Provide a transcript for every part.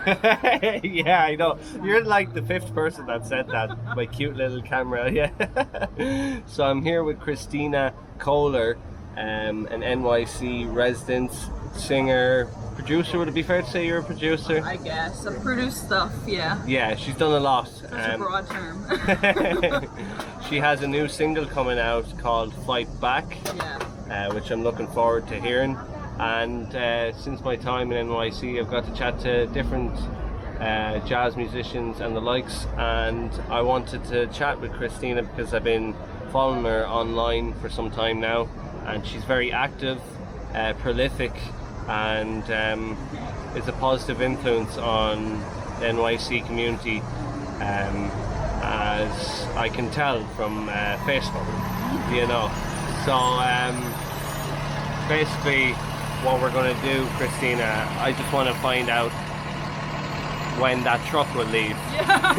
Yeah, I know. You're like the fifth person that said that. My cute little camera, yeah. So I'm here with Kristina Koller, an NYC resident, singer, producer. Would it be fair to say you're a producer? I guess. I've produced stuff, yeah. Yeah, she's done a lot. Such a broad term. She has a new single coming out called Fight Back, Yeah. which I'm looking forward to hearing. And since my time in NYC, I've got to chat to different jazz musicians and the likes, and I wanted to chat with Kristina because I've been following her online for some time now, and she's very active, prolific, and is a positive influence on the NYC community, as I can tell from Facebook, you know. So basically what we're going to do, Kristina, I just want to find out when that truck will leave. Yeah.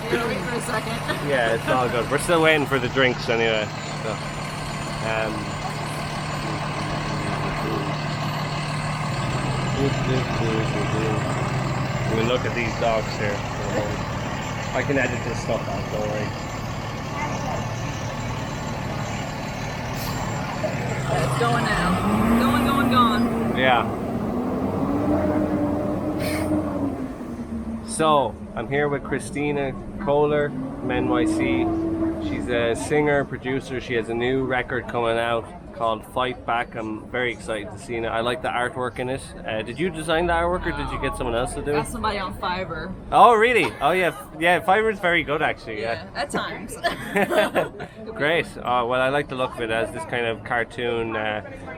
You're gonna wait for a second. Yeah, it's all good. We're still waiting for the drinks anyway. So, we'll look at these dogs here for a moment. I can edit this stuff out, don't worry. It's going now. Going. Yeah. So, I'm here with Kristina Koller from NYC. She's a singer, producer. She has a new record coming out called Fight Back. I'm very excited to see it. I like the artwork in it. Did you design the artwork or did you get someone else to do it? Got somebody on Fiverr. Oh, really? Oh, yeah. Yeah, Fiverr's very good, actually. Yeah, at times. Great. Oh, well, I like the look of it as this kind of cartoon,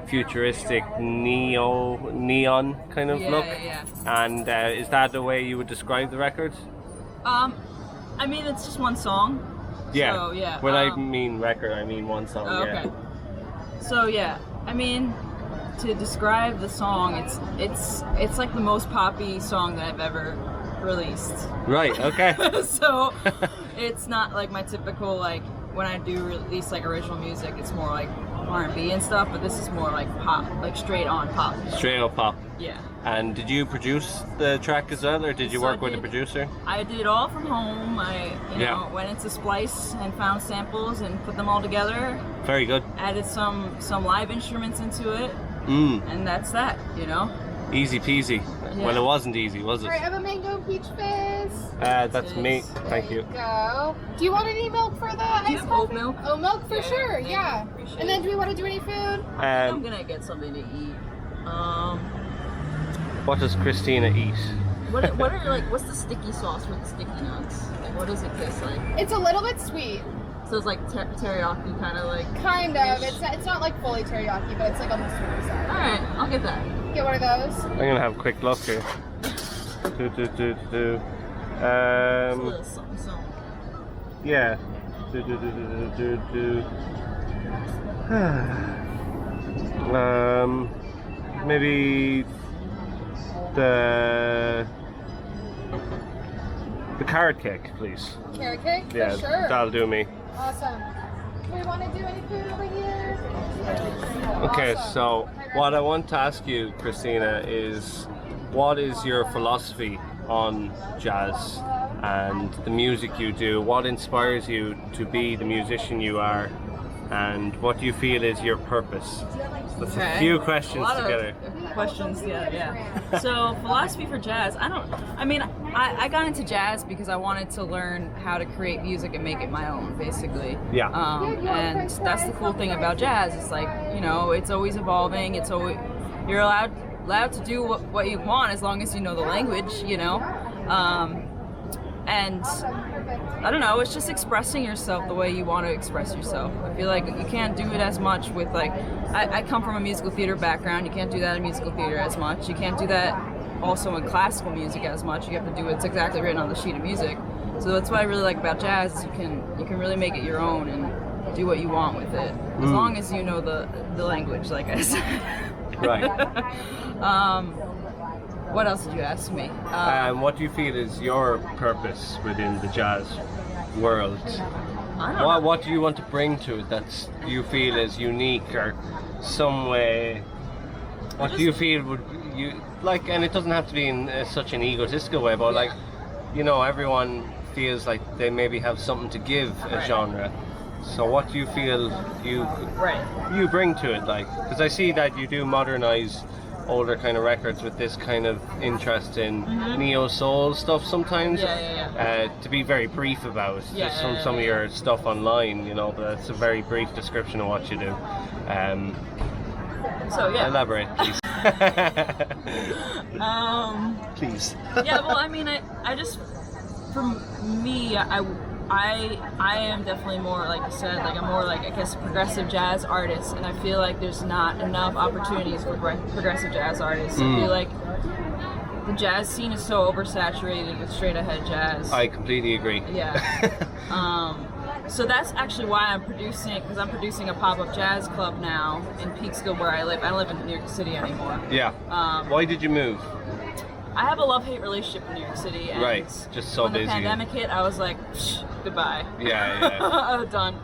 futuristic neon kind of look. Yeah. And is that the way you would describe the record? I mean, it's just one song. Yeah. So, yeah. When I mean record, I mean one song. Okay. Yeah. So yeah, I mean, to describe the song, it's like the most poppy song that I've ever released. Right. Okay. So it's not like my typical, like when I do release like original music, it's more like R&B and stuff, but this is more like pop, like straight on pop. Straight up pop. Yeah. And did you produce the track as well, or did you So work with a producer? I did it all from home. I went into Splice and found samples and put them all together. Very good. Added some live instruments into it, and that's that, you know. Easy peasy. Yeah. Well, it wasn't easy, was it? Alright, I have a mango peach fizz. That's me. Thank you. Go. Do you want any milk for the ice Oat coffee? milk? Oh, milk for sure, yeah. Appreciate And then do we want to do any food? I'm gonna get something to eat. What does Kristina eat? What are like? What's the sticky sauce with the sticky nuts? Like, what does it taste like? It's a little bit sweet. So it's like teriyaki, kind of like. Kind of. It's not like fully teriyaki, but it's like on the sweeter side. All right, I'll get that. Get one of those. I'm gonna have a quick look here. It's a little something. Yeah. Maybe the carrot cake, please. Carrot cake? Yeah, For sure. that'll do me. Awesome. Do we want to do any food over here? Okay, Awesome. so what I want to ask you, Kristina, is what is your philosophy on jazz and the music you do? What inspires you to be the musician you are? And what do you feel is your purpose? That's a few questions together. Questions, yeah. So philosophy for jazz, I got into jazz because I wanted to learn how to create music and make it my own, basically. Yeah. And that's the cool thing about jazz. It's like, you know, it's always evolving. It's always, you're allowed to do what you want as long as you know the language, you know. And I don't know, it's just expressing yourself the way you want to express yourself. I feel like you can't do it as much with like, I come from a musical theater background, you can't do that in musical theater as much. You can't do that also in classical music as much. You have to do what's exactly written on the sheet of music. So that's what I really like about jazz, is you can really make it your own and do what you want with it. As long as you know the language, like I said. Right. What else did you ask me? What do you feel is your purpose within the jazz world? I don't know. What do you want to bring to it that you feel is unique or some way What do you feel would you like? And it doesn't have to be in such an egotistical way, but like, you know, everyone feels like they maybe have something to give a genre. So what do you feel you bring to it? Like, because I see that you do modernize older kind of records with this kind of interest in neo soul stuff sometimes. To be very brief about just from some of your stuff online, you know, but it's a very brief description of what you do. Elaborate, please. Please. Yeah, well, I mean, I just, for me, I am definitely more, like you said, like I'm more like, I guess, progressive jazz artist, and I feel like there's not enough opportunities for progressive jazz artists. I feel like the jazz scene is so oversaturated with straight ahead jazz. I completely agree. Yeah. So that's actually why I'm producing, because I'm producing a pop-up jazz club now in Peekskill where I live. I don't live in New York City anymore. Yeah. Why did you move? I have a love-hate relationship in New York City, and just so when busy. the pandemic hit, I was like, goodbye. Yeah. Done.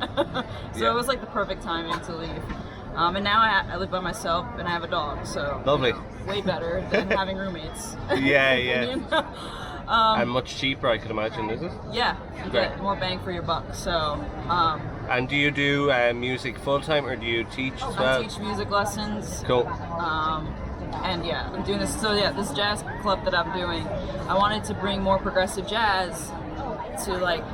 So it was like the perfect timing to leave. And now I live by myself and I have a dog, so lovely. Way better than having roommates. Yeah. And much cheaper, I could imagine, is it? Yeah, you get more bang for your buck. So. And do you do music full time, or do you teach as well? I teach music lessons. Cool. And yeah, I'm doing this. So yeah, this jazz club that I'm doing, I wanted to bring more progressive jazz to like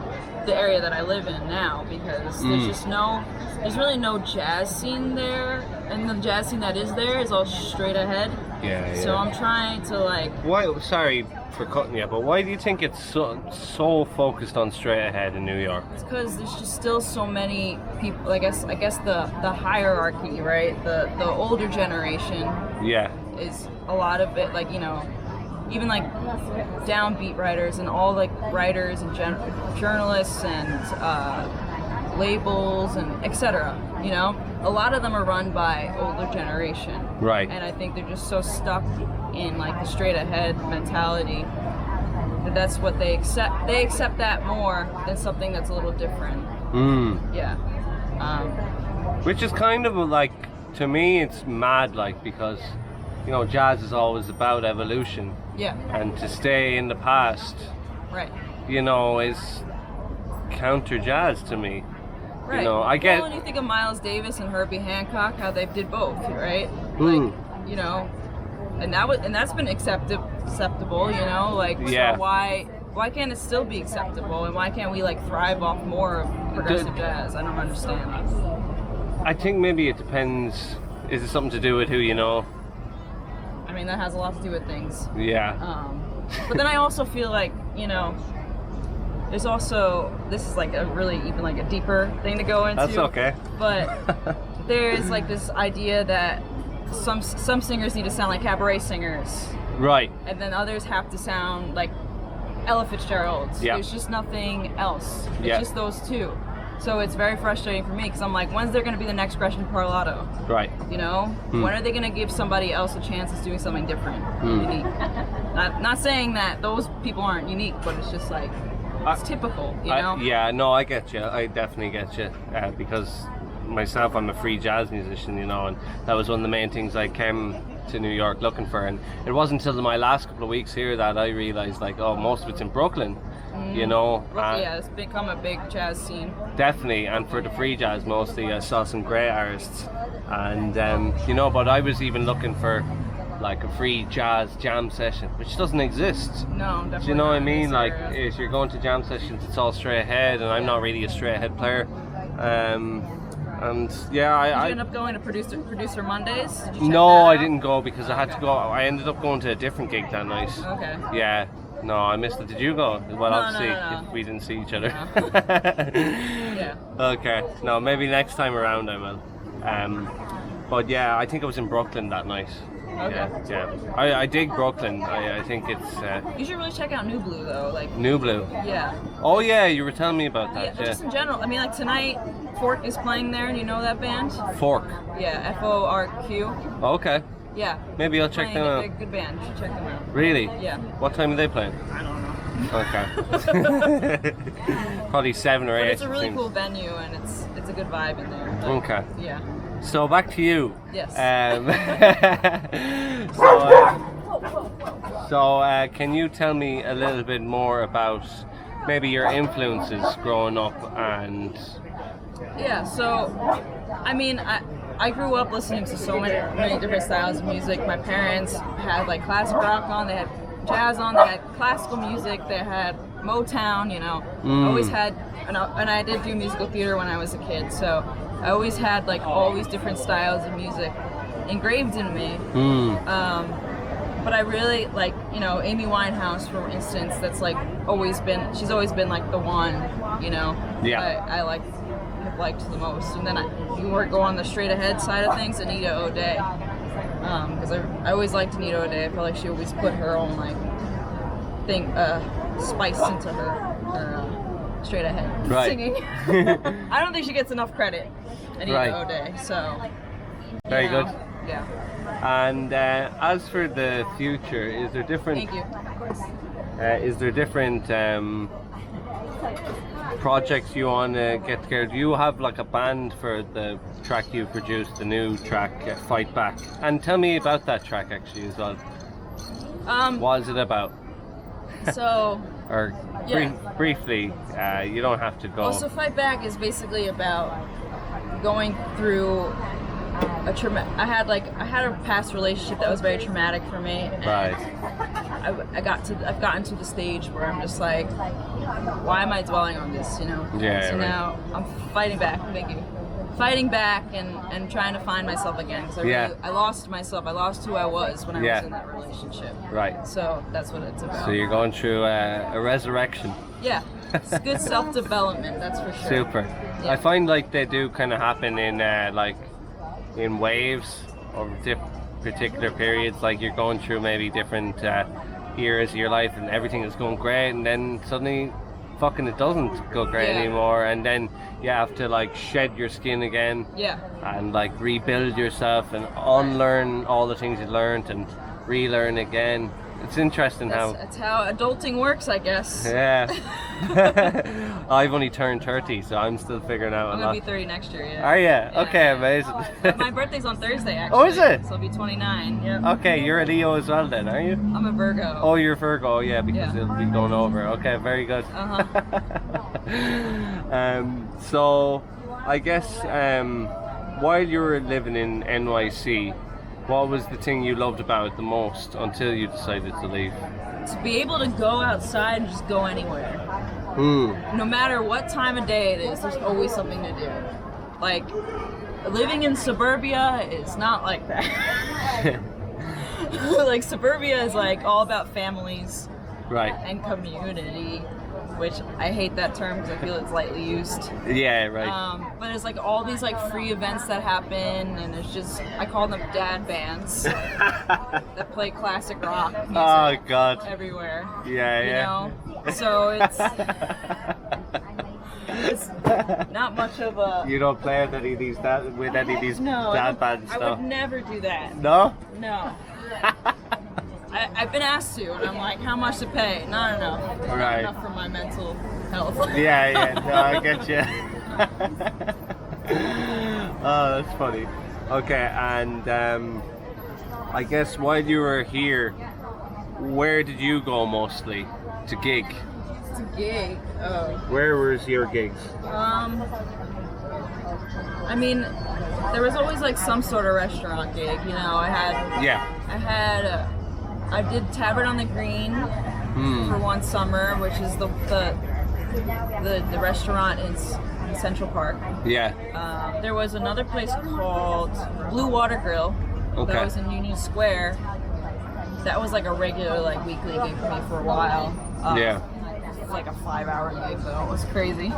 the area that I live in now, because there's really no jazz scene there, and the jazz scene that is there is all straight ahead. Yeah. So I'm trying to like. Why? Sorry for cutting you, but why do you think it's so focused on straight ahead in New York? It's because there's just still so many people. I guess the hierarchy, right? The older generation. Yeah. Is a lot of it, like, you know, even like downbeat writers and all like writers and journalists and labels and etc. You know, a lot of them are run by older generation, right? And I think they're just so stuck in like the straight ahead mentality that's what they accept. They accept that more than something that's a little different. Yeah. Which is kind of like, to me, it's mad, like, because, you know, jazz is always about evolution. Yeah. And to stay in the past, right, you know, is counter jazz to me. Right. You know, I get. Well, when you think of Miles Davis and Herbie Hancock, how they did both, right? Like, you know, and that's been acceptable, you know, like, so why can't it still be acceptable, and why can't we like thrive off more of progressive jazz? I don't understand. I think maybe it depends. Is it something to do with who you know? I mean, that has a lot to do with things. Yeah. But then I also feel like, you know, there's also, this is like a really even like a deeper thing to go into. That's okay. But there's like this idea that some singers need to sound like cabaret singers. Right. And then others have to sound like Ella Fitzgerald's. Yeah. There's just nothing else. It's just those two. So it's very frustrating for me, because I'm like, when's there going to be the next Gresham Parlato? Right. You know? When are they going to give somebody else a chance at doing something different, unique? Not saying that those people aren't unique, but it's just like, it's typical, you know? Yeah, no, I get you. I definitely get you. Because myself, I'm a free jazz musician, you know, and that was one of the main things I came to New York looking for. And it wasn't until my last couple of weeks here that I realized, like, oh, most of it's in Brooklyn. You know, yeah, it's become a big jazz scene. Definitely, and for the free jazz mostly, I saw some great artists, and you know, but I was even looking for like a free jazz jam session, which doesn't exist. No, definitely. Do you know what I mean? It's like, if you're going to jam sessions, it's all straight ahead, and I'm not really a straight ahead player. And yeah, I ended up going to producer Mondays. Did you check no, that I out? didn't go because I had to go. I ended up going to a different gig that night. Okay. Yeah. No, I missed it. Did you go? Well, No, obviously, no. if we didn't see each other. Yeah. Okay. No, maybe next time around I will. But yeah, I think I was in Brooklyn that night. Okay. Yeah. I dig Brooklyn. I think it's. You should really check out New Blue though. Like. New Blue. Yeah. Oh yeah, you were telling me about that. Yeah. Just in general. I mean, like tonight, Fork is playing there. Do you know that band? Fork. Yeah. FORQ. Okay. Yeah. Maybe I'll check them out. They're a good band. You should check them out. Really? Yeah. What time are they playing? I don't know. Okay. Probably 7 or 8. But it's a really cool venue, and it's a good vibe in there. Like, Okay. Yeah. So back to you. Yes. Can you tell me a little bit more about maybe your influences growing up and? Yeah. So, I mean, I grew up listening to so many different styles of music. My parents had like classic rock on, they had jazz on, they had classical music, they had Motown. You know, always had, and I did do musical theater when I was a kid. So I always had like all these different styles of music engraved in me. But I really like, you know, Amy Winehouse, for instance. That's like she's always been like the one, you know. Yeah. I have liked the most. And then you go on the straight ahead side of things, Anita O'Day, because I always liked Anita O'Day. I feel like she always put her own like spice into her straight ahead singing. I don't think she gets enough credit, Anita O'Day. So very good. Yeah. And as for the future, is there different? Thank you. Of course. Is there different projects you want to get together? Do you have like a band for the track you produced, the new track, Fight Back? And tell me about that track actually as well. What is it about? So. Or briefly, you don't have to go. Also, Fight Back is basically about going through I had a past relationship that was very traumatic for me. And I've gotten to the stage where I'm just like, why am I dwelling on this, you know? Yeah. So now I'm fighting back. Thank you. Fighting back and trying to find myself again, because I lost myself. I lost who I was when I was in that relationship. Right. So that's what it's about. So you're going through a resurrection. Yeah. It's good self-development, that's for sure. Super. Yeah. I find like they do kind of happen in waves of particular periods. Like you're going through maybe different eras of your life and everything is going great, and then suddenly fucking it doesn't go great anymore, and then you have to like shed your skin again and like rebuild yourself and unlearn all the things you learned and relearn again. It's interesting that's how adulting works, I guess. Yeah. I've only turned 30, so I'm still figuring out I'm gonna be 30 next year, Are you? Yeah. Okay, amazing. My birthday's on Thursday, actually. Oh, is it? So I'll be 29, yeah. Okay, you're a Leo as well then, are you? I'm a Virgo. Oh, you're Virgo, yeah, because it'll be going over. Okay, very good. So, I guess, while you were living in NYC, what was the thing you loved about it the most until you decided to leave? To be able to go outside and just go anywhere. No matter what time of day it is, there's always something to do. Like, living in suburbia is not like that. Like, suburbia is like all about families and community, which I hate that term because I feel it's lightly used. Yeah, right. But there's like all these like free events that happen, and there's just, I call them dad bands that play classic rock music. Oh God. Everywhere. Yeah, you know? So it's not much of a. You don't play with any of these dad band stuff? I would never do that. No? No. I've been asked to, and I'm like, how much to pay? Not enough. Not enough for my mental health. Yeah, no, I get you. Oh, that's funny. Okay, and I guess while you were here, where did you go mostly to gig? To gig? Oh. Where was your gigs? I mean, there was always like some sort of restaurant gig, you know. I did Tavern on the Green for one summer, which is the restaurant in Central Park. Yeah. There was another place called Blue Water Grill that was in Union Square. That was like a regular like weekly gig for me for a while. Like a 5-hour gig though. It was crazy.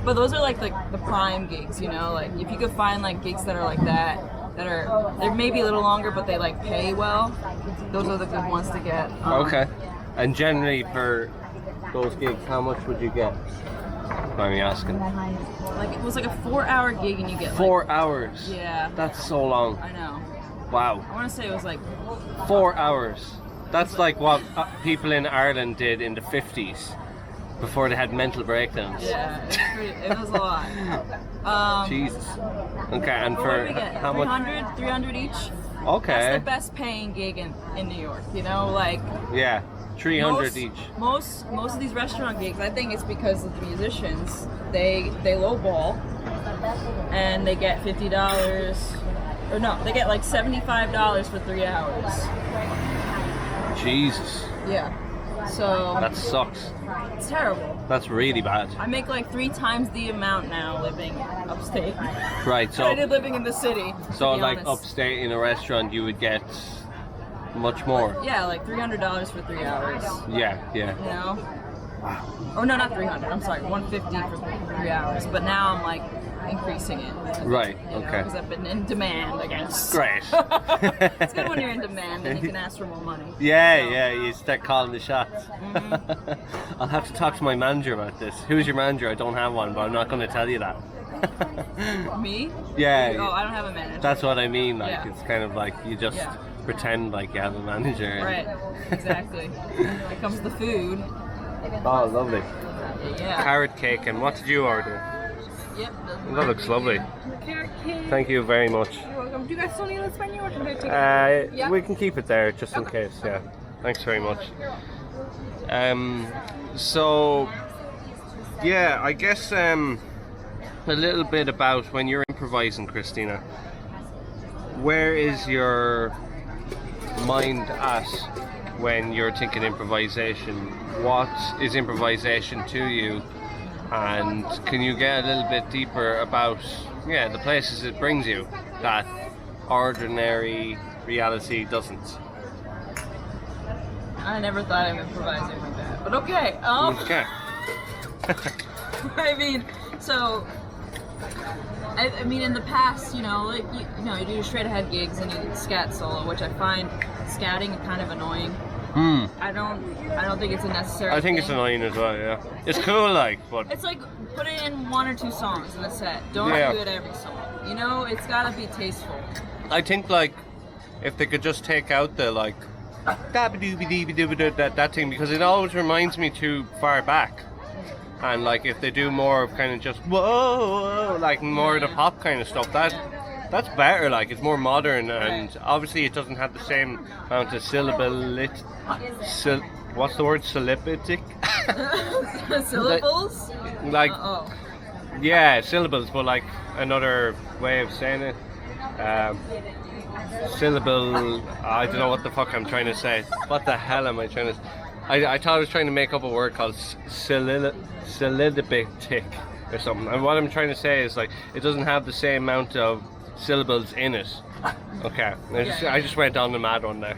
But those are like the prime gigs, you know. Like if you could find like gigs that are like that are, they're maybe a little longer but they like pay well, those are the good ones to get. Okay. And generally for those gigs, how much would you get? Mind me asking. Like it was like a 4-hour gig and you get 4 hours? Yeah. That's so long. I know. Wow. I want to say it was like 4 hours. That's like what people in Ireland did in the 50s. Before they had mental breakdowns. Yeah, it was a lot. Jesus. Okay, and What for did we get? how much? 300 each. Okay. That's the best paying gig in New York. You know, like Yeah, 300 each. Most of these restaurant gigs, I think it's because of the musicians. They lowball, and they get $50, or no, they get like $75 for 3 hours. Jesus. Yeah. So That sucks. it's terrible. That's really bad. I make like 3 times the amount now living upstate. Right, than I so did living in the city. so to be like honest. upstate in a restaurant you would get much more. Yeah, like $300 for 3 hours. Yeah, yeah. You know? Or no, not 300. I'm sorry, 150 for 3 hours. But now I'm like increasing it. Right, You know, okay. because I've been in demand, I guess. Great. It's good when you're in demand and you can ask for more money. Yeah, So, yeah, you start calling the shots. Mm-hmm. I'll have to talk to my manager about this. Who's your manager? I don't have one, but I'm not going to tell you that. Me? Yeah. Oh, I don't have a manager. That's what I mean. Like, Yeah. it's kind of like you just Yeah. pretend like you have a manager. and- Right, exactly. Here comes the food. Oh, lovely. Yeah. Carrot cake, and what did you order? Yep. That looks lovely. Carrot cake. Thank you very much. You're welcome. Do you guys still need this menu or can I take it? Yeah. We can keep it there just in case. Yeah. Thanks very much. So, yeah, I guess a little bit about when you're improvising, Kristina. Where is your mind at when you're thinking improvisation? What is improvisation to you? And can you get a little bit deeper about the places it brings you that ordinary reality doesn't? I never thought of improvising like that, but okay. Okay. I mean, so I mean, in the past, you know, like you do straight ahead gigs and you scat solo, which I find scatting kind of annoying. I don't think it's a necessary. I think it's thing. annoying as well. Yeah, it's cool, like, but It's like put it in 1 or 2 songs in a set. Don't Yeah. do it every song. You know, it's gotta be tasteful. I think like if they could just take out the like that thing, because it always reminds me too far back. And like if they do more of kind of just whoa, like more of the pop kind of stuff, that's better. Like it's more modern, and obviously it doesn't have the same amount of what's the word? Syllabic? Syllables? Like Oh. yeah, syllables, but like another way of saying it. Syllable. I don't know what the fuck I'm trying to say. What the hell am I trying to? I thought I was trying to make up a word called syllabic or something. And what I'm trying to say is like it doesn't have the same amount of syllables in it. Okay, I just went on the mad one there.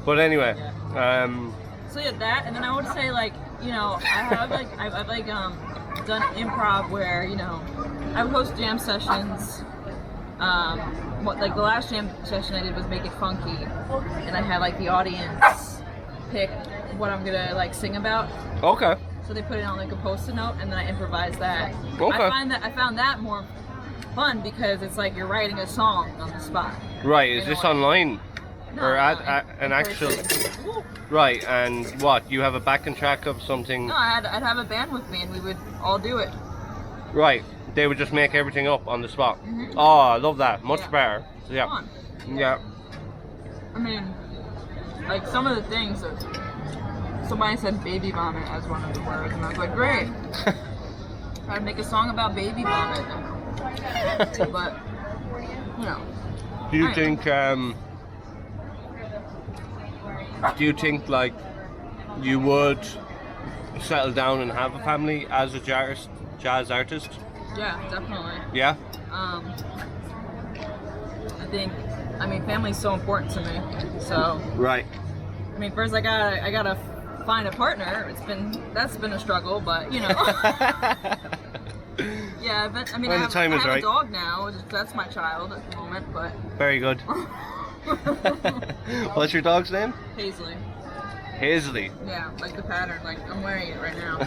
But anyway, So yeah, that, and then I would say like, you know, I've done improv where, you know, I would host jam sessions. Like the last jam session I did was Make It Funky, and I had like the audience pick what I'm gonna like sing about. okay. So they put it on like a post-it note, and then I improvised that. Okay. I found that more fun because it's like you're writing a song on the spot. Right, is this online? No, Or no, at an in actual... person. Right, and what? You have a backing track of something? No, I'd have a band with me, and we would all do it. Right, they would just make everything up on the spot. Mhm. Oh, I love that. Much Yeah. better. Yeah. Fun. Yeah. I mean, like some of the things that somebody said baby vomit as one of the words, and I was like, great. I'd make a song about baby vomit. But, you know. Do you Right. think like you would settle down and have a family as a jazz artist? Yeah, definitely. Yeah? I mean, family's so important to me. So, Right. I mean, first I gotta find a partner. That's been a struggle, but you know. Yeah, but I mean, When I the time is have right. a dog now. That's my child at the moment, but Very good. What's your dog's name? Paisley. Paisley. Yeah, like the pattern. Like I'm wearing it right now.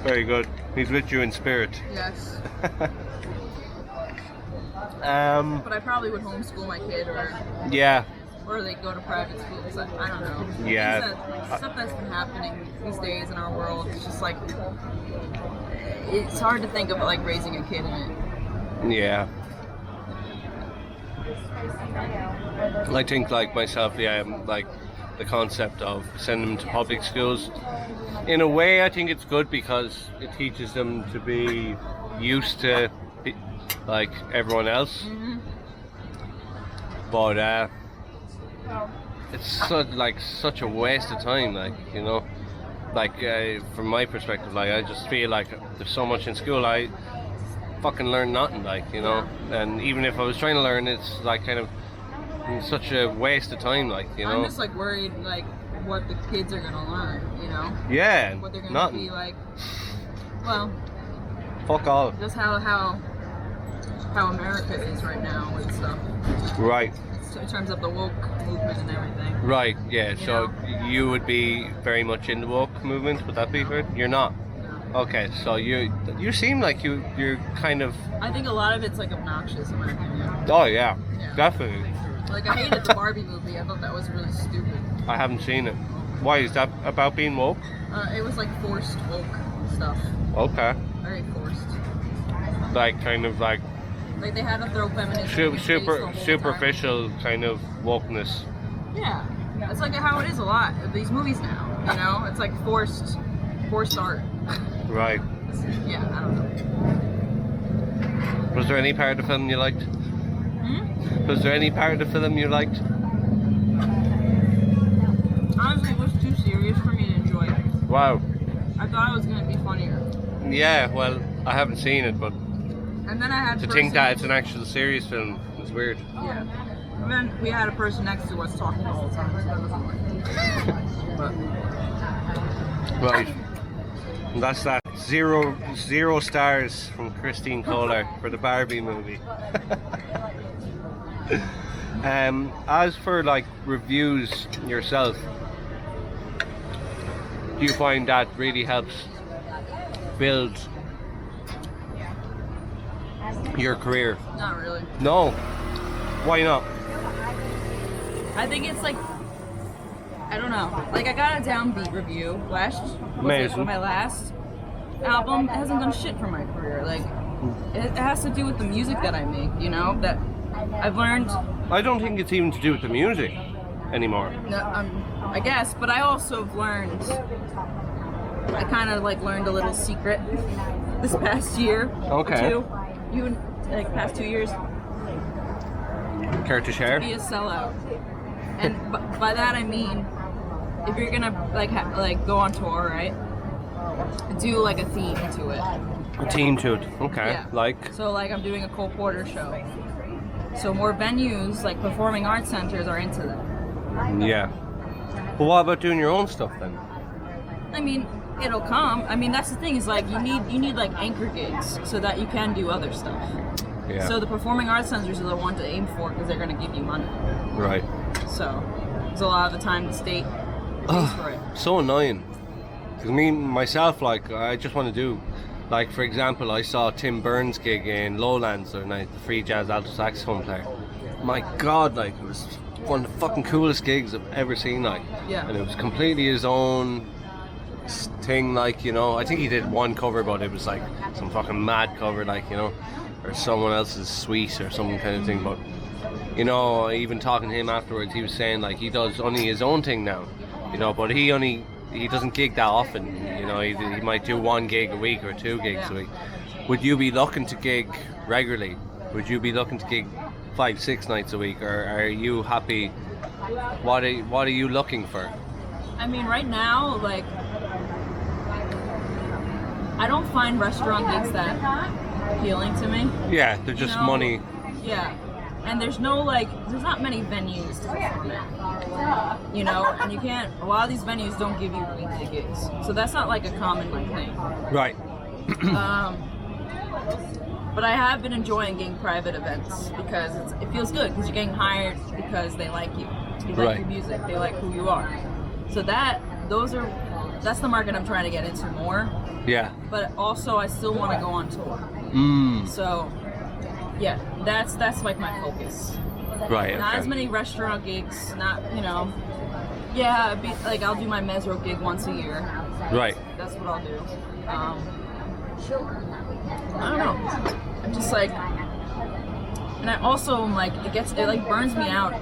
Very good. He's with you in spirit. Yes. Um, But I probably would homeschool my kid, or yeah. or they go to private schools. I don't know. Yeah. Stuff that's been happening these days in our world. It's just like it's hard to think of like raising a kid in it. Yeah. I think like myself, like the concept of sending them to public schools. In a way, I think it's good because it teaches them to be used to like everyone else. Mm-hmm. But it's such a waste of time, like, you know. Like from my perspective, like I just feel like there's so much in school I fucking learn nothing, like, you know. And even if I was trying to learn, it's like kind of such a waste of time, like, you know. I'm just like worried like what the kids are gonna learn, you know. Yeah, what they're gonna nothing. be like. Well, fuck all. just how America is right now and stuff. Right. So in terms of the woke movement and everything. Right, yeah. You So know? you would be very much in the woke movement, would that be right? You're not. Okay, so you seem like you're kind of. I think a lot of it's like obnoxious in my opinion. Oh yeah, Yeah. definitely. Like I hated the Barbie movie. I thought that was really stupid. I haven't seen it. Why is that about being woke? It was like forced woke stuff. Okay. Very forced. Like kind of like Like they had to throw feminism. in space the whole time. superficial kind of wokeness. Yeah, it's like how it is a lot of these movies now. You know, it's like forced art. Right. Yeah, I don't know. Was there any part of the film you liked? Was there any part of the film you liked? Honestly, it was too serious for me to enjoy it. Wow. I thought it was gonna be funnier. Yeah, well, I haven't seen it, but And then I had to person- think that it's an actual serious film is weird. Yeah. And then we had a person next to us talking the whole time, so that wasn't like. But Right. And that's that. Zero stars from Kristina Koller for the Barbie movie. As for like reviews yourself, do you find that really helps build your career? not really. No. Why not? I think it's like I don't know. Like I got a downbeat review Amazing. my last album. It hasn't done shit for my career. Like it has to do with the music that I make. You know that I've learned. I don't think it's even to do with the music anymore. No, I guess, but I also have learned. I kind of like learned a little secret this past year. Okay. Or two. You like past 2 years. Care to share? Be a sellout, and by that I mean if you're gonna like go on tour, right? Do like a theme to it. A team to it. Okay. Yeah. Like. So like I'm doing a Cole Porter show. So more venues like performing arts centers are into that. Yeah. But what about doing your own stuff then? I mean, it'll come. I mean, that's the thing is like you need like anchor gigs so that you can do other stuff. Yeah. So the performing arts centers are the ones to aim for because they're going to give you money. Right. So a lot of the time the state pays for it. So annoying. Because myself, like, I just want to do, like, for example, I saw Tim Burns' gig in Lowlands the other night, the free jazz alto saxophone player. My God, like, it was one of the fucking coolest gigs I've ever seen, like. Yeah. And it was completely his own thing, like, you know. I think he did one cover, but it was like some fucking mad cover, like, you know, or someone else's suite or some kind of thing. But, you know, even talking to him afterwards, he was saying, like, he does only his own thing now, you know, but he doesn't gig that often, you know. He might do one gig a week or 2 gigs a week. Would you be looking to gig regularly? Would you be looking to gig 5-6 nights a week, or are you happy? What are you looking for? I mean, right now, like, I don't find restaurant gigs that appealing to me. Yeah, they're just money. Yeah. And there's not many venues to perform at, you know, and you can't, a lot of these venues don't give you weekly gigs. So that's not like a common thing. Right. But I have been enjoying getting private events because it feels good because you're getting hired because they like you. They like your music. They like who you are. So that's the market I'm trying to get into more. Yeah. But also I still want to go on tour. So yeah, that's like my focus. Right. Not Okay. as many restaurant gigs. Not, you know. Yeah, it'd be, like I'll do my Mesro gig once a year. Right. That's what I'll do. I don't know. I'm just like, and I also am like, it like burns me out.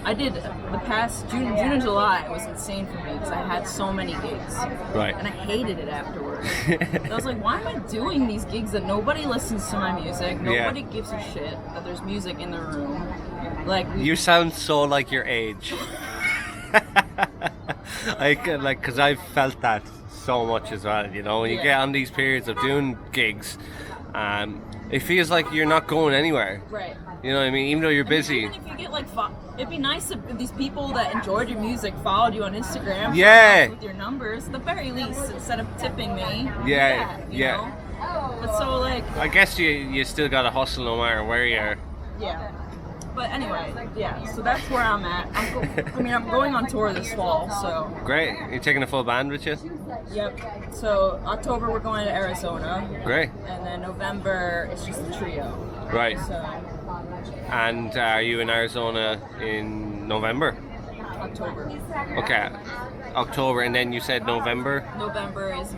I did the past June and July was insane for me because I had so many gigs. Right. And I hated it afterwards. I was like, why am I doing these gigs that nobody listens to my music? Nobody gives a shit that there's music in the room. Like You sound so like your age. Because I've felt that so much as well. You know, when you get on these periods of doing gigs, it feels like you're not going anywhere. Right. You know what I mean? Even though you're busy. Even if you get like, it'd be nice if these people that enjoyed your music followed you on Instagram. Yeah. With your numbers, at the very least, instead of tipping me. Yeah. You know? But so like. I guess you still gotta hustle no matter where you are. Yeah. But anyway, yeah. So that's where I'm at. I'm going on tour this fall. So. Great. You're taking a full band with you? Yep. So October we're going to Arizona. Great. And then November it's just a trio. Right. So. And are you in Arizona in November? October. Okay. October, and then you said November? November is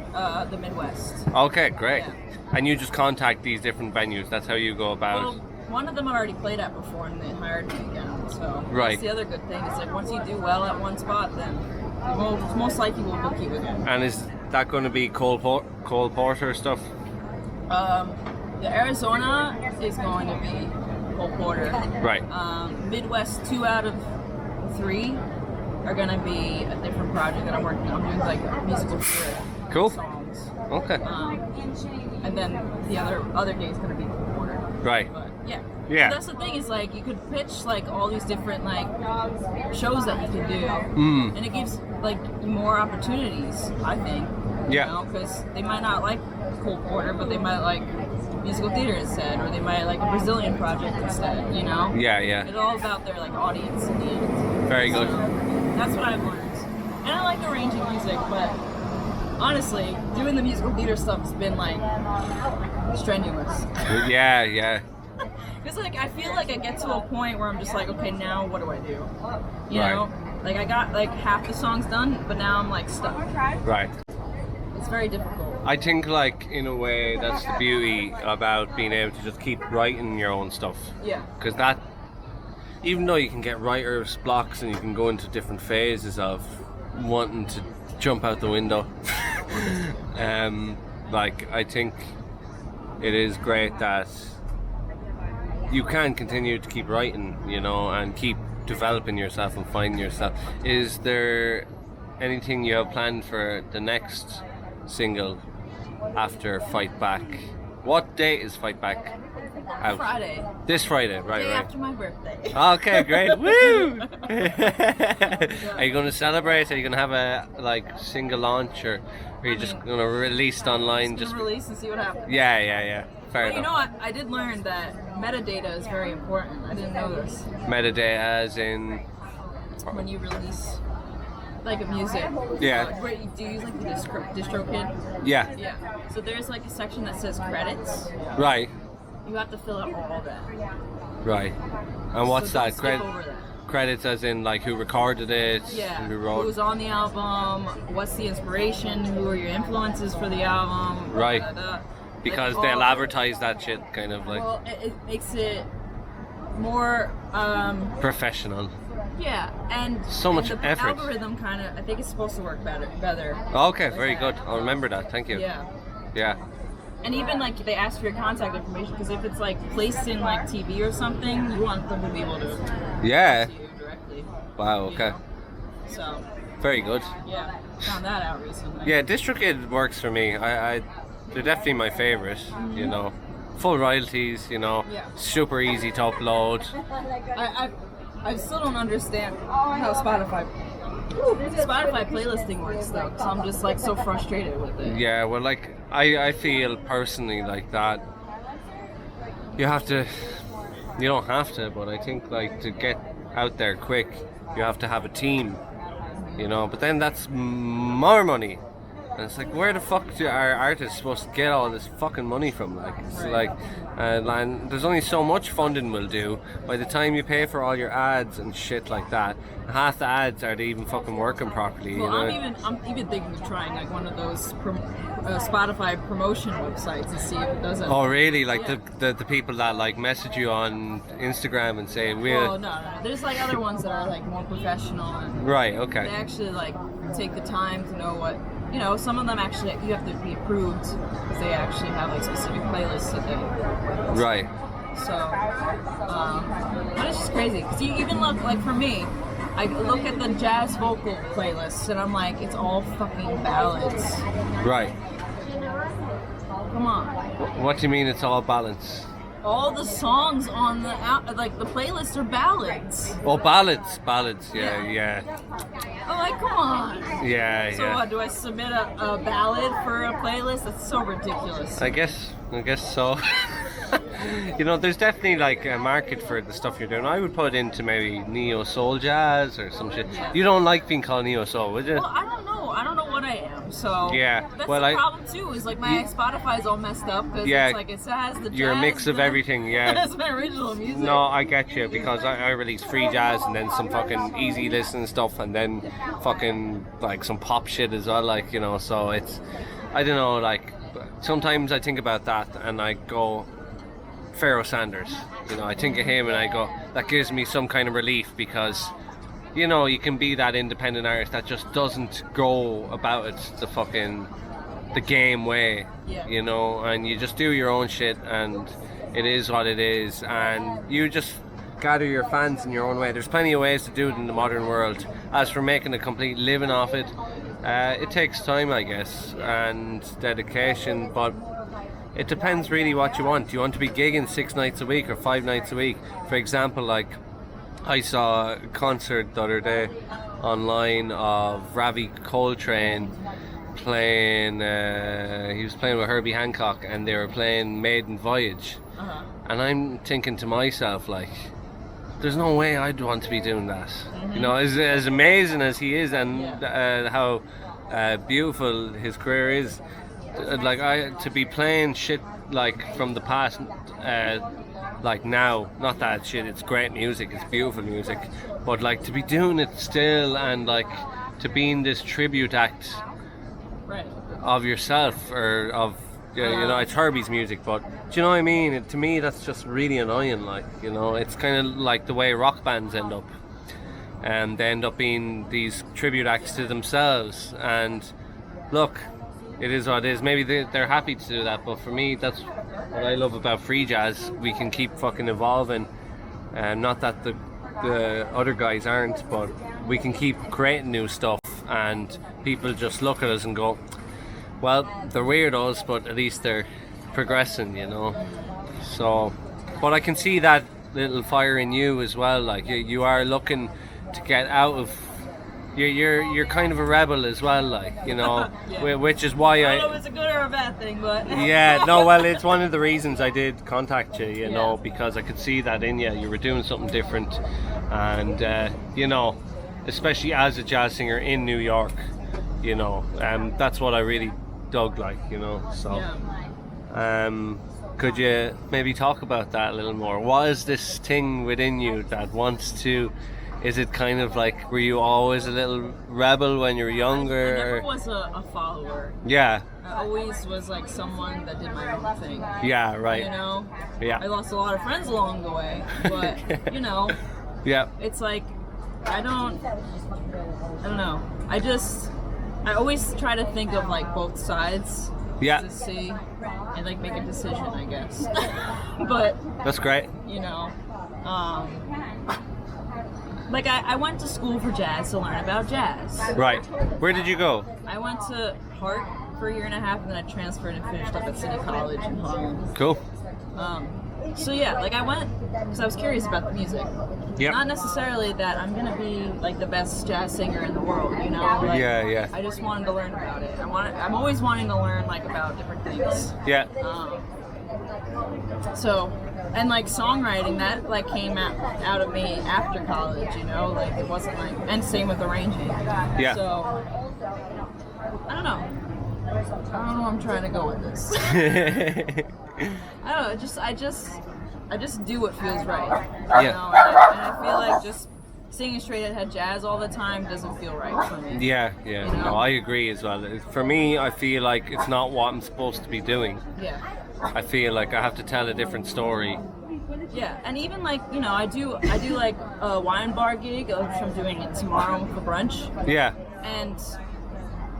the Midwest. Okay, great. Yeah. And you just contact these different venues. That's how you go about Well, one of them I already played at before and they hired me again. So Right. that's the other good thing. Is like once you do well at one spot, then most likely we'll book you again. And is that going to be Cole Porter stuff? The Arizona is going to be Cole Porter. Right. Midwest, 2 out of 3 are going to be a different project that I'm working on. I'm doing like musical theater Cool. songs. Okay. And then the other day is going to be Cole Porter. Right. But yeah. Yeah. So that's the thing is like you could pitch like all these different like shows that you can do, and it gives like you more opportunities. I think. Yeah. You know, because they might not like Cole Porter, but they might like musical theater instead, or they might like a Brazilian project instead. You know. Yeah, yeah. It's all about their like audience in the end. Very good. So, that's what I've learned, and I like arranging music, but honestly, doing the musical theater stuff has been like strenuous. Yeah, yeah. Because like I feel like I get to a point where I'm just like, okay, now what do I do? You Right. know, like I got like half the songs done, but now I'm like stuck. Right. It's very difficult. I think, like, in a way, that's the beauty about being able to just keep writing your own stuff. Yeah. Because that, even though you can get writer's blocks and you can go into different phases of wanting to jump out the window, like, I think it is great that you can continue to keep writing, you know, and keep developing yourself and finding yourself. Is there anything you have planned for the next single after Fight Back? What date is Fight Back out? Friday. This Friday, right, Day right. after my birthday. Okay, great. Woo! Are you going to celebrate? Are you going to have a like single launch, or are you just going to release it online? Just release and see what happens. Yeah. Fair But you enough. know what? I did learn that metadata is very important. I didn't know this. Metadata, as in. When you release like a music. Yeah. Where you do you use like the DistroKid? Yeah. Yeah. So there's like a section that says credits. Right. You have to fill out all that. Right. And what's So don't that? skip over that. Credits as in like who recorded it, Yeah. who wrote. Who's on the album? What's the inspiration? Who are your influences for the album? Right. Da, da, da. Because Like, they'll all- advertise that shit kind of like Well, it makes it more. professional. Yeah, and So much and the effort. algorithm kind of. I think it's supposed to work better. Okay, very good. I'll remember that. Thank you. Yeah. Yeah. And even like they ask for your contact information because if it's like placed in like TV or something, you want them to be able to Yeah. see you directly. Wow. you Okay. know? So Very good. yeah, found that out recently. Yeah, DistroKid works for me. They're definitely my favorite. You know, full royalties. You know, Yeah. super easy to upload. I still don't understand how Spotify playlisting works though, because I'm just like so frustrated with it. Yeah. Well, like I feel personally like that. You have to. You don't have to, but I think like to get out there quick, you have to have a team. You know, but then that's more money. And it's like, where the fuck are artists supposed to get all this fucking money from? Like, it's like, and there's only so much funding will do. By the time you pay for all your ads and shit like that, half the ads are they even fucking working properly. Well, you know? I'm even thinking of trying like one of those Spotify promotion websites to see if it does it. Oh really? Like Yeah. the people that like message you on Instagram and say Well, no. There's like other ones that are like more professional and right, okay. they actually like take the time to know what, you know, some of them actually you have to be approved because they actually have like specific playlists that they. Right. So, but it's just crazy because you even look like for me, I look at the jazz vocal playlists and I'm like, it's all fucking ballads. Right. Come on. What do you mean it's all balance? All the songs on the like the playlists are ballads. Oh, ballads, yeah. I'm like, come on. Yeah, So yeah. what, do I submit a ballad for a playlist? That's so ridiculous. I guess so. You know, there's definitely like a market for the stuff you're doing. I would put into maybe neo soul jazz or some shit. You don't like being called neo soul, would you? Well, I don't know. I don't know what I am. So Yeah, that's well, the problem too. Is like my Spotify's all messed up because Yeah, it's like it has the jazz. you're a mix of the- everything, yeah. That's my original music. No, I get you because I release free jazz and then some fucking easy listening stuff and then fucking like some pop shit as well, like, you know. So it's, I don't know, like sometimes I think about that and I go, Pharoah Sanders, you know, I think of him and I go, that gives me some kind of relief because, you know, you can be that independent artist that just doesn't go about it the game way, Yeah. you know, and you just do your own shit and it is what it is and you just gather your fans in your own way. There's plenty of ways to do it in the modern world. As for making a complete living off it, it takes time, I guess, and dedication, but it depends really what you want. Do you want to be gigging 6 nights a week or 5 nights a week? For example, like I saw a concert the other day online of Ravi Coltrane playing, he was playing with Herbie Hancock and they were playing Maiden Voyage. Uh-huh. And I'm thinking to myself, like, there's no way I'd want to be doing that. You know, as amazing as he is and how beautiful his career is, like to be playing shit like from the past, like now, not that shit, it's great music, it's beautiful music, but like to be doing it still and like to be in this tribute act Right. of yourself or of, you know, it's Herbie's music, but do you know what I mean? To me, that's just really annoying. Like, you know, it's kind of like the way rock bands end up, and they end up being these tribute acts to themselves. And look, it is what it is. Maybe they're happy to do that, but for me, that's what I love about free jazz. We can keep fucking evolving, and not that the other guys aren't, but we can keep creating new stuff, and people just look at us and go, well, they're weirdos, but at least they're progressing, you know. So, but I can see that little fire in you as well. Like you are looking to get out of. You're kind of a rebel as well, like, you know, Yeah. which is why I don't know if it's a good or a bad thing, but yeah, no, well, it's one of the reasons I did contact you, you know, Yeah. because I could see that in you. You were doing something different, and you know, especially as a jazz singer in New York, you know, that's what I really dug, like, you know. So, could you maybe talk about that a little more? What is this thing within you that wants to? Is it kind of like, were you always a little rebel when you were younger? I never or- was a follower. Yeah, I always was like someone that did my own thing. yeah, right. You know? Yeah. I lost a lot of friends along the way, but you know, Yeah, it's like I don't know. I always try to think of like both sides yeah, to see and like make a decision, I guess. But that's great. you know, like I went to school for jazz to learn about jazz. Right. Where did you go? I went to Hart for a year and a half, and then I transferred and finished up at City College in Harlem. Cool. So yeah, like I went because I was curious about the music. Yep. Not necessarily that I'm gonna be like the best jazz singer in the world, you know? Like, Yeah, yeah. I just wanted to learn about it. I'm always wanting to learn like about different things. Yeah. So, and like songwriting, that like came out of me after college, you know? Like it wasn't like, and same with arranging. Yeah. So, I don't know. I don't know where I'm trying to go with this. I don't know. I just do what feels right. You know? And I feel like just singing straight ahead jazz all the time doesn't feel right for me. Yeah. You know? No, I agree as well. For me, I feel like it's not what I'm supposed to be doing. Yeah. I feel like I have to tell a different story. Yeah, and even like, you know, I do like a wine bar gig, which I'm doing it tomorrow for brunch. Yeah. And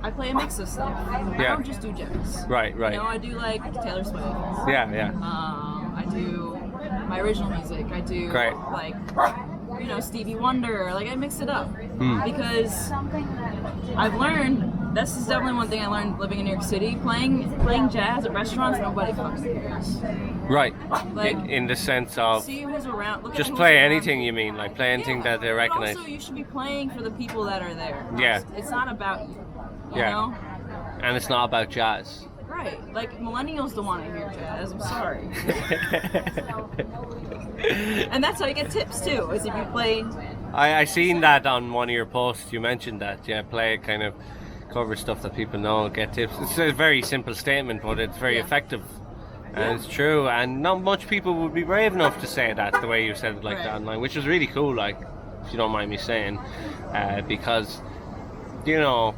I play a mix of stuff. I Yeah. don't just do jazz. Right. You know, I do like Taylor Swift. Yeah. I do my original music. I do Great. like, you know, Stevie Wonder. Like I mix it up because I've learned. This is definitely one thing I learned living in New York City. Playing jazz at restaurants, nobody fucking cares. Right. Like, in the sense of see who's around. Look at just who's play around. anything, you mean? Like play anything that they recognize. But also, you should be playing for the people that are there. Yeah. It's not about you. You Yeah. know? And it's not about jazz. Right. Like millennials don't want to hear jazz. I'm sorry. And that's how you get tips too. Is if you play. I seen that on one of your posts. You mentioned that. Yeah, play kind of cover stuff that people know, get tips. It's a very simple statement, but it's very effective. And it's true, and not much people would be brave enough to say that the way you said it like that online, which is really cool, like, if you don't mind me saying, because, you know...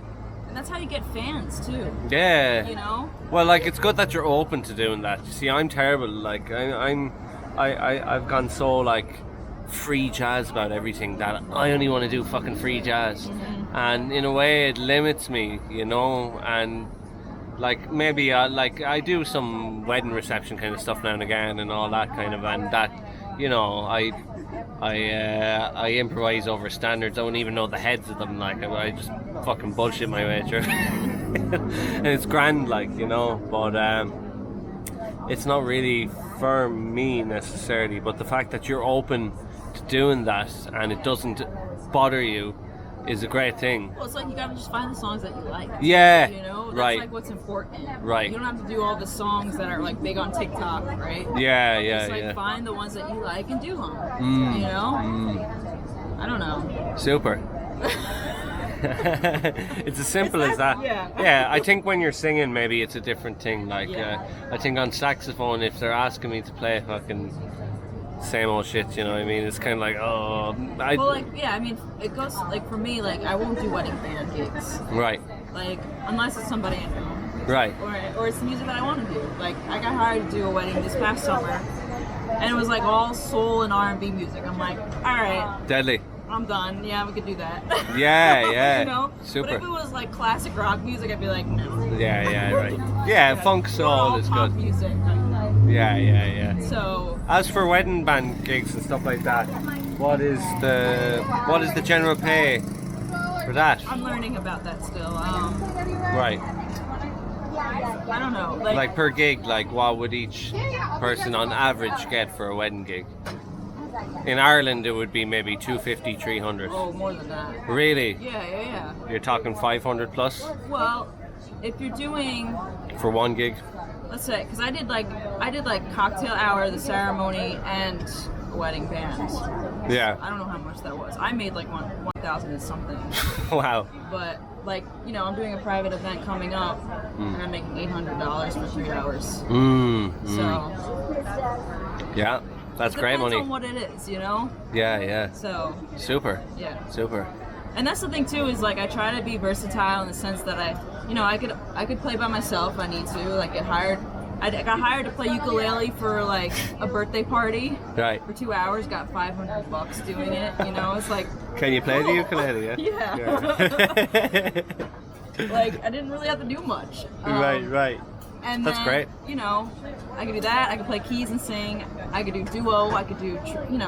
And that's how you get fans, too. Yeah. You know? Well, like, it's good that you're open to doing that. You see, I'm terrible, like, I've gone so, like, free jazz about everything that I only want to do fucking free jazz. Mm-hmm. And in a way, it limits me, you know, and... Like maybe I do some wedding reception kind of stuff now and again and all that kind of, and that, you know, I improvise over standards. I don't even know the heads of them. Like I just fucking bullshit my way through, and it's grand, like, you know. But it's not really for me necessarily. But the fact that you're open to doing that and it doesn't bother you is a great thing. Well, it's like you gotta just find the songs that you like. Yeah, you know, that's right. like what's important. Right. You don't have to do all the songs that are like big on TikTok, right? Yeah, Just like find the ones that you like and do them. You know? I don't know. Super. It's as simple as that. Yeah, I think when you're singing, maybe it's a different thing. Like, I think on saxophone, if they're asking me to play fucking same old shit, you know what I mean? It's kind of like, oh... Well, like, yeah, I mean, it goes, like, for me, like, I won't do wedding band gigs. Right. Like, unless it's somebody I know. Right. Or it's the music that I want to do. Like, I got hired to do a wedding this past summer, and it was, like, all soul and R&B music. I'm like, all right. Deadly. I'm done. Yeah, we could do that. Yeah. You know? Super. But if it was, like, classic rock music, I'd be like, no. Yeah, right. Yeah, funk soul is pop good. music. Yeah. So... As for wedding band gigs and stuff like that, what is the general pay for that? I'm learning about that still. Right. I don't know. Like per gig, like what would each person on average get for a wedding gig? In Ireland, it would be maybe 250, 300. Oh, more than that. Really? Yeah. You're talking 500 plus Well, if you're doing, for one gig? let's say, because I did like cocktail hour, the ceremony, and wedding band. Yeah. I don't know how much that was. I made like 1,000 and something. Wow. But like, you know, I'm doing a private event coming up, and I'm making $800 for 3 hours. So yeah, that's great depends money. on what it is, you know. Yeah. So Super. yeah. Super. And that's the thing too, is like I try to be versatile in the sense that I could play by myself if I need to. Like I got hired to play ukulele for like a birthday party. Right. For 2 hours, got $500 doing it. You know, it's like. Can you play the ukulele? Yeah. Like I didn't really have to do much. Right. And That's then, great. You know, I could do that. I could play keys and sing. I could do duo. I could do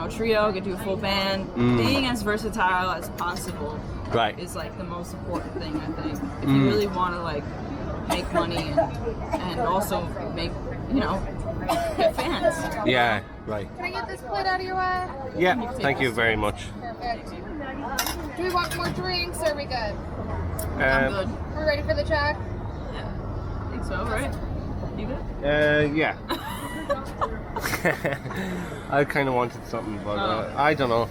trio. I could do a full band. Being as versatile as possible, Right. is like the most important thing, I think. If you really want to like make money and also make, you know, get fans. Yeah. Right. Can I get this plate out of your way? Yeah. Thank you very much. Perfect. Do we want more drinks or are we good? I'm good. We're ready for the check? Yeah. I think so, right? You good? Yeah. I kind of wanted something, but I don't know.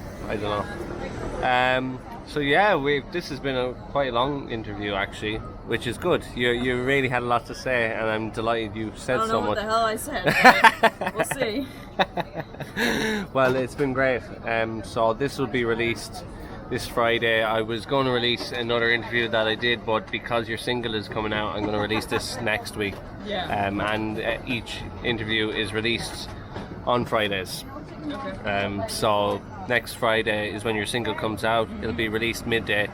So yeah, this has been quite a long interview actually. which is good. You really had a lot to say, and I'm delighted you said I don't know so what much. the hell I said, but we'll see. Well, it's been great. So this will be released this Friday. I was going to release another interview that I did, but because your single is coming out, I'm going to release this next week. Yeah. And each interview is released on Fridays. Okay. So next Friday is when your single comes out. It'll be released midday.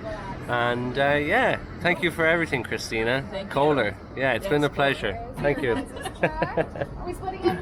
And yeah, thank you for everything, Kristina Thank you. Koller. Yeah, it's been a pleasure. Thank you. Are we splitting it?